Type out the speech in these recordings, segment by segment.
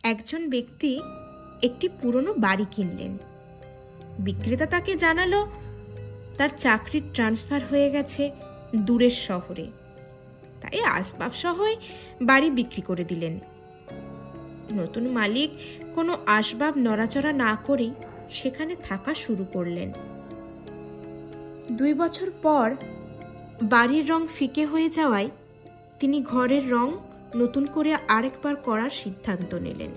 একজন ব্যক্তি একটি পুরনো বাড়ি কিনলেন। বিক্রেতা তাকে জানালো তার চাকরির ট্রান্সফার হয়ে গেছে দূরের শহরে, তাই আসবাব সহই বাড়ি বিক্রি করে দিলেন। নতুন মালিক কোনো আসবাব নড়াচড়া না করেই সেখানে থাকা শুরু করলেন। 2 বছর পর বাড়ির রং ফিকে হয়ে যাওয়ায় তিনি ঘরের রং নতুন করে আরেকবার করার সিদ্ধান্ত নিলেন।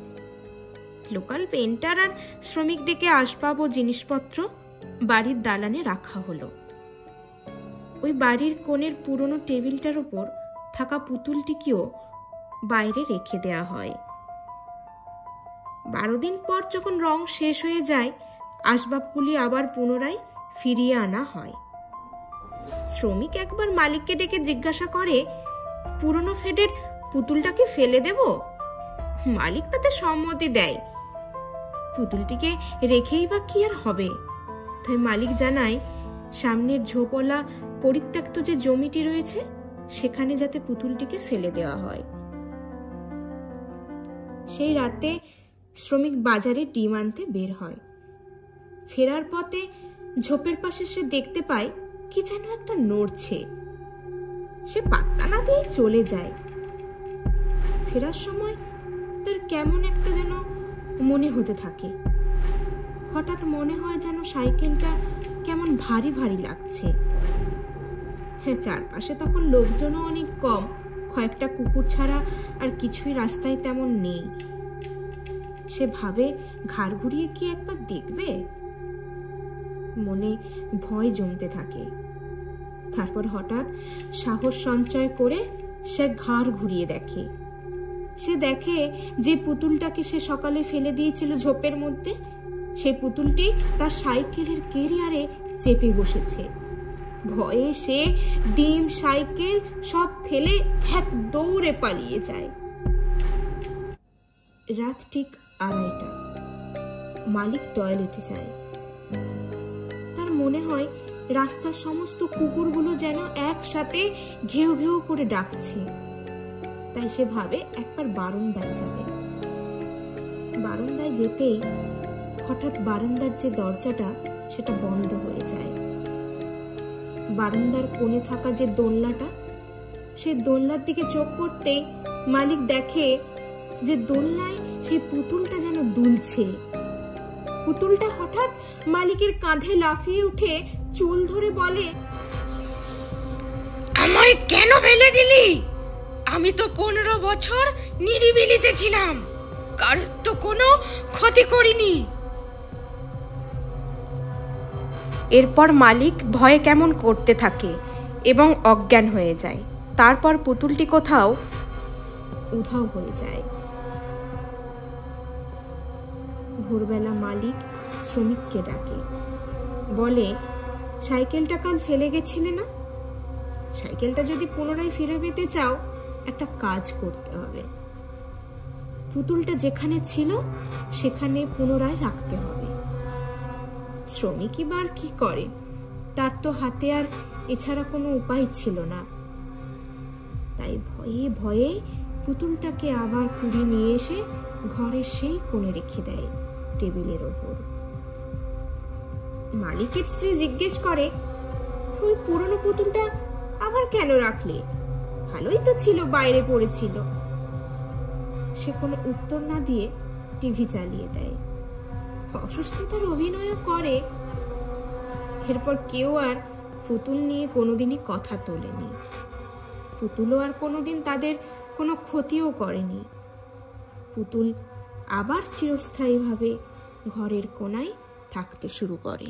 লোকাল পেন্টার আর শ্রমিক ডেকে আসবাব ও জিনিসপত্র বাড়ির দালানে রাখা হলো। ওই বাড়ির কোণের পুরনো টেবিলটার উপর থাকা পুতুলটিকেও বাইরে রেখে দেয়া হয়। 12 দিন পর যখন রং শেষ হয়ে যায়, আসবাবগুলি আবার পুনরায় ফিরিয়ে আনা হয়। শ্রমিক একবার মালিককে ডেকে জিজ্ঞাসা করে, পুরনো ফেডের পুতুলটাকে ফেলে দেব? মালিক তাতে সম্মতি দেয়। পুতুলটিকে রেখেই বা কি আর হবে? তাই মালিক জানায় সামনের ঝোপলা পরিত্যক্ত যে জমিটি রয়েছে সেখানে যাতে পুতুলটিকে ফেলে দেওয়া হয়। সেই রাতে শ্রমিক বাজারে ডিম আনতে বের হয়। ফেরার পথে ঝোপের পাশে সে দেখতে পায় কি যেন একটা নড়ছে। সে পাত্তা না দিয়ে চলে যায়। ফেরার সময় তার কেমন একটা যেন মনে হতে থাকে। হঠাৎ মনে হয় যেন সাইকেলটা কেমন ভারী ভারী লাগছে। হ্যাঁ, চারপাশে তখন লোকজনও অনেক কম, কয়েকটা কুকুর ছাড়া আর কিছুই রাস্তায় তেমন নেই। সে ভাবে ঘাড় ঘুরিয়ে কি একবার দেখবে। মনে ভয় জমতে থাকে। তারপর হঠাৎ সাহস সঞ্চয় করে সে ঘাড় ঘুরিয়ে দেখে। সে দেখে যে পুতুলটাকে সে সকালে ফেলে দিয়েছিল ঝোপের মধ্যে, সেই পুতুলটি তার সাইকেলের কেরিয়ারে চেপে বসেছে। ভয়ে সে ডিম, সাইকেল সব ফেলে এক দৌড়ে পালিয়ে যায়। রাত ঠিক 2:30। মালিক টয়লেটে যায়। তার মনে হয় রাস্তার সমস্ত কুকুরগুলো যেন একসাথে ঘেউ ঘেউ করে ডাকছে। তাই সে ভাবে একবার বারান্দায় যাবে। বারান্দায় যেতেই হঠাৎ বারান্দার যে দরজাটা সেটা বন্ধ হয়ে যায়। বারান্দার কোণে থাকা যে দোলনাটা, সেই দোলনার দিকে চোখ পড়তেই মালিক দেখে যে দোলনায় সেই পুতুলটা যেন দুলছে। পুতুলটা হঠাৎ মালিকের কাঁধে লাফিয়ে উঠে চুল ধরে বলে, আমায় কেন ফেলে দিলি? আমি তো 15 বছর নিরিবিলিতে ছিলাম, কারোর তো কোনো ক্ষতি করিনি। এরপর মালিক ভয়ে কেমন করতে থাকে এবং অজ্ঞান হয়ে যায়। তারপর পুতুলটি কোথাও উধাও হয়ে যায়। ভোরবেলা মালিক শ্রমিককে ডাকে, বলে, সাইকেলটা কাল ফেলে গেছিলে না? সাইকেলটা যদি পুনরায় ফিরে পেতে চাও, একটা কাজ করতে হবে। পুতুলটা যেখানে ছিল সেখানে পুনরায় রাখতে হবে। শ্রমিক এবার কি করে? তার তো হাতে আর এছাড়া কোনো উপায় ছিল না। তাই ভয়ে ভয়ে পুতুলটাকে আবার কুড়িয়ে নিয়ে এসে ঘরের সেই কোণে রেখে দেয়, টেবিলের ওপর। মালিকের স্ত্রী জিজ্ঞেস করে, ওই পুরনো পুতুলটা আবার কেন রাখলে? ভালোই তো ছিল, বাইরে পড়েছিল। সে কোনো উত্তর না দিয়ে টিভি চালিয়ে দেয়। অসুস্থতার অভিনয়ও করে। এরপর কেউ আর পুতুল নিয়ে কোনোদিনই কথা তোলেনি। পুতুলও আর কোনোদিন তাদের কোনো ক্ষতিও করেনি। পুতুল আবার চিরস্থায়ীভাবে ঘরের কোণায় থাকতে শুরু করে।